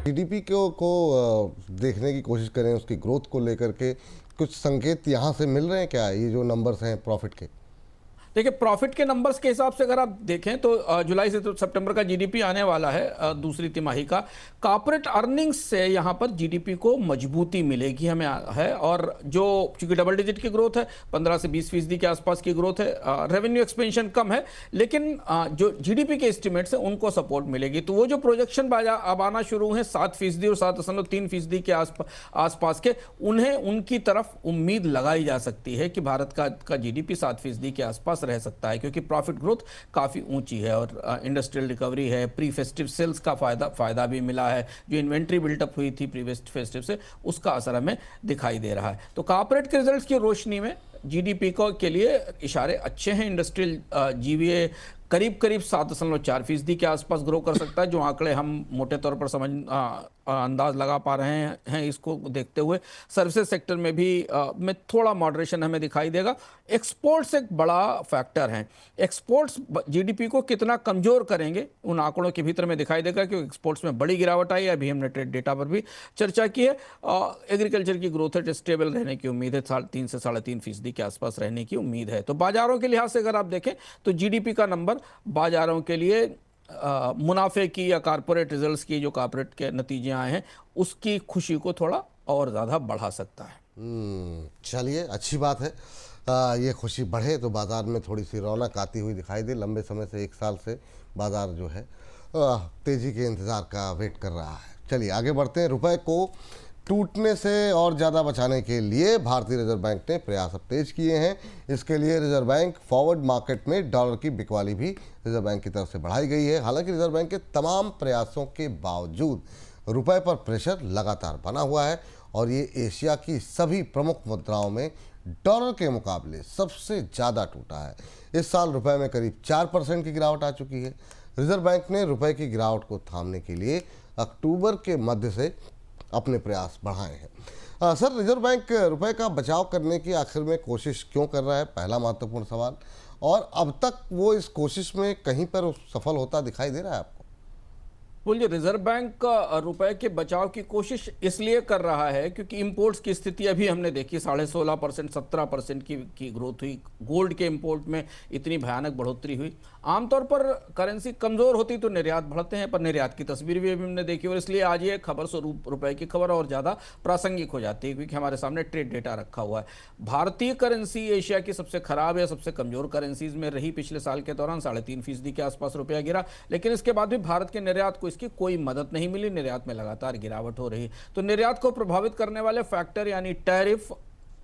GDP को देखने की कोशिश करें, उसकी ग्रोथ को लेकर के कुछ संकेत यहाँ से मिल रहे हैं क्या, ये जो नंबर्स हैं प्रॉफिट के? देखिए, प्रॉफिट के नंबर्स के हिसाब से अगर आप देखें तो जुलाई से तो सितंबर का जीडीपी आने वाला है, दूसरी तिमाही का। कॉर्पोरेट अर्निंग्स से यहाँ पर जीडीपी को मजबूती मिलेगी हमें है, और जो चूंकि डबल डिजिट की ग्रोथ है, 15 से 20% के आसपास की ग्रोथ है, रेवेन्यू एक्सपेंशन कम है, लेकिन जो जीडीपी के एस्टिमेट्स हैं उनको सपोर्ट मिलेगी। तो वो जो प्रोजेक्शन अब आना शुरू हुए 7% और 7.3% के आसपास के, उन्हें उनकी तरफ उम्मीद लगाई जा सकती है कि भारत का जीडीपी 7% के आसपास रह सकता है, क्योंकि प्रॉफिट ग्रोथ काफी ऊंची है और इंडस्ट्रियल रिकवरी है, प्री फेस्टिव सेल्स का फायदा भी मिला है, जो इन्वेंट्री बिल्टअप हुई थी प्री फेस्टिव से, उसका असर हमें दिखाई दे रहा है। तो कॉर्पोरेट के रिजल्ट्स की रोशनी में जीडीपी को के लिए इशारे अच्छे हैं। इंडस्ट्रियल जीवीए करीब 7.4% के आसपास ग्रो कर सकता है, जो आंकड़े हम मोटे तौर पर अंदाज लगा पा रहे हैं इसको देखते हुए। सर्विसेज सेक्टर में भी में थोड़ा मॉडरेशन हमें दिखाई देगा। एक्सपोर्ट्स एक बड़ा फैक्टर है। एक्सपोर्ट्स जीडीपी को कितना कमजोर करेंगे उन आंकड़ों के भीतर में दिखाई देगा, क्योंकि एक्सपोर्ट्स में बड़ी गिरावट आई है। अभी हमने ट्रेड डेटा पर भी चर्चा की है। एग्रीकल्चर की ग्रोथ रेट स्टेबल रहने की उम्मीद है, 3 से 3.5% के आसपास रहने की उम्मीद है। तो बाजारों के लिहाज से अगर आप देखें तो जीडीपी का नंबर बाजारों के लिए मुनाफे की या कॉर्पोरेट रिजल्ट्स की, जो कॉर्पोरेट के नतीजे आए हैं, उसकी खुशी को थोड़ा और ज़्यादा बढ़ा सकता है। चलिए, अच्छी बात है। ये खुशी बढ़े तो बाज़ार में थोड़ी सी रौनक आती हुई दिखाई दे। लंबे समय से, 1 साल से बाज़ार जो है तेज़ी के इंतज़ार का वेट कर रहा है। चलिए आगे बढ़ते हैं। रुपए को टूटने से और ज़्यादा बचाने के लिए भारतीय रिजर्व बैंक ने प्रयास अब तेज किए हैं। इसके लिए रिजर्व बैंक फॉरवर्ड मार्केट में डॉलर की बिकवाली भी रिजर्व बैंक की तरफ से बढ़ाई गई है। हालांकि रिजर्व बैंक के तमाम प्रयासों के बावजूद रुपए पर प्रेशर लगातार बना हुआ है और ये एशिया की सभी प्रमुख मुद्राओं में डॉलर के मुकाबले सबसे ज़्यादा टूटा है। इस साल रुपए में करीब 4% की गिरावट आ चुकी है। रिजर्व बैंक ने रुपए की गिरावट को थामने के लिए अक्टूबर के मध्य से अपने प्रयास बढ़ाए हैं। सर, रिजर्व बैंक रुपए का बचाव करने की आखिर में कोशिश क्यों कर रहा है, पहला महत्वपूर्ण सवाल। और अब तक वो इस कोशिश में कहीं पर सफल होता दिखाई दे रहा है आपको? बोलिए, रिजर्व बैंक रुपए के बचाव की कोशिश इसलिए कर रहा है क्योंकि इंपोर्ट्स की स्थिति अभी हमने देखी, 16.5%, 17% की ग्रोथ हुई। गोल्ड के इंपोर्ट में इतनी भयानक बढ़ोतरी हुई। आमतौर पर करेंसी कमजोर होती तो निर्यात बढ़ते हैं, पर निर्यात की तस्वीर भी अभी हमने देखी, और इसलिए आज ये खबर स्वरूप रुपए की खबर और ज़्यादा प्रासंगिक हो जाती है, क्योंकि हमारे सामने ट्रेड डेटा रखा हुआ है। भारतीय करेंसी एशिया की सबसे खराब या सबसे कमजोर करेंसीज में रही। पिछले साल के दौरान 3.5% के आसपास रुपया गिरा, लेकिन इसके बाद भी भारत के निर्यात को इसकी कोई मदद नहीं मिली। निर्यात में लगातार गिरावट हो रही। तो निर्यात को प्रभावित करने वाले फैक्टर यानी टैरिफ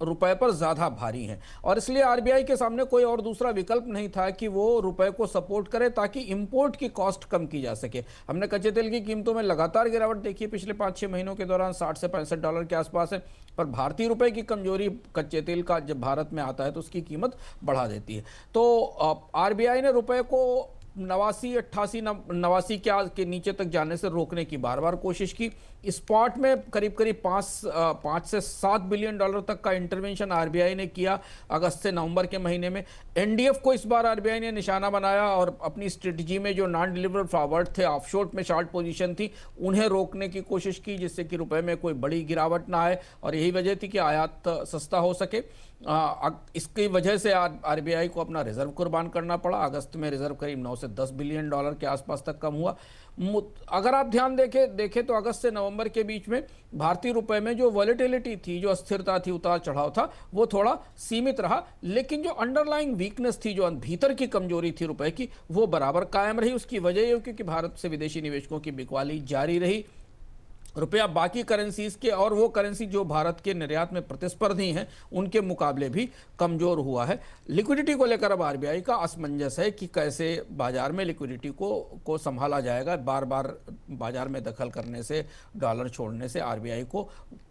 रुपए पर ज्यादा भारी हैं, और इसलिए आरबीआई के सामने कोई और दूसरा विकल्प नहीं था कि वो रुपए को सपोर्ट करे ताकि इंपोर्ट की कॉस्ट कम की जा सके। हमने कच्चे तेल की कीमतों में लगातार गिरावट देखी है पिछले 5-6 महीनों के दौरान, 60 से 65 डॉलर के आसपास है। पर भारतीय रुपए की कमजोरी कच्चे तेल का जब भारत में आता है तो उसकी कीमत बढ़ा देती है। तो आरबीआई ने रुपए को 89 के नीचे तक जाने से रोकने की बार बार कोशिश की। स्पॉट में करीब 5 से 7 बिलियन डॉलर तक का इंटरवेंशन आरबीआई ने किया अगस्त से नवंबर के महीने में। एनडीएफ को इस बार आरबीआई ने निशाना बनाया और अपनी स्ट्रेटजी में जो नॉन डिलीवरेबल फॉरवर्ड थे, ऑफशोर में शॉर्ट पोजीशन थी, उन्हें रोकने की कोशिश की, जिससे कि रुपए में कोई बड़ी गिरावट ना आए, और यही वजह थी कि आयात सस्ता हो सके। इसकी वजह से आरबीआई को अपना रिजर्व कुर्बान करना पड़ा। अगस्त में रिजर्व करीब 9 से 10 बिलियन डॉलर के आसपास तक कम हुआ। अगर आप ध्यान देखें तो अगस्त से नवंबर के बीच में भारतीय रुपए में जो वॉलेटिलिटी थी, जो अस्थिरता थी, उतार चढ़ाव था, वो थोड़ा सीमित रहा, लेकिन जो अंडरलाइंग वीकनेस थी, जो भीतर की कमजोरी थी रुपए की, वो बराबर कायम रही। उसकी वजह ये क्योंकि भारत से विदेशी निवेशकों की बिकवाली जारी रही। रुपया बाकी करेंसीज के और वो करेंसी जो भारत के निर्यात में प्रतिस्पर्धी हैं उनके मुकाबले भी कमजोर हुआ है। लिक्विडिटी को लेकर अब आरबीआई का असमंजस है कि कैसे बाजार में लिक्विडिटी को संभाला जाएगा। बार बार बाजार में दखल करने से, डॉलर छोड़ने से आरबीआई को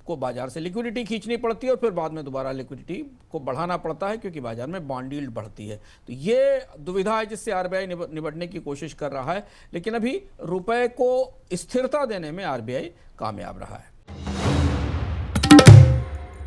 बाजार से लिक्विडिटी खींचनी पड़ती है और फिर बाद में दोबारा लिक्विडिटी को बढ़ाना पड़ता है, क्योंकि बाजार में बॉन्ड यील्ड बढ़ती है। तो ये दुविधा है जिससे आरबीआई निपटने की कोशिश कर रहा है, लेकिन अभी रुपए को स्थिरता देने में आरबीआई कामयाब रहा है।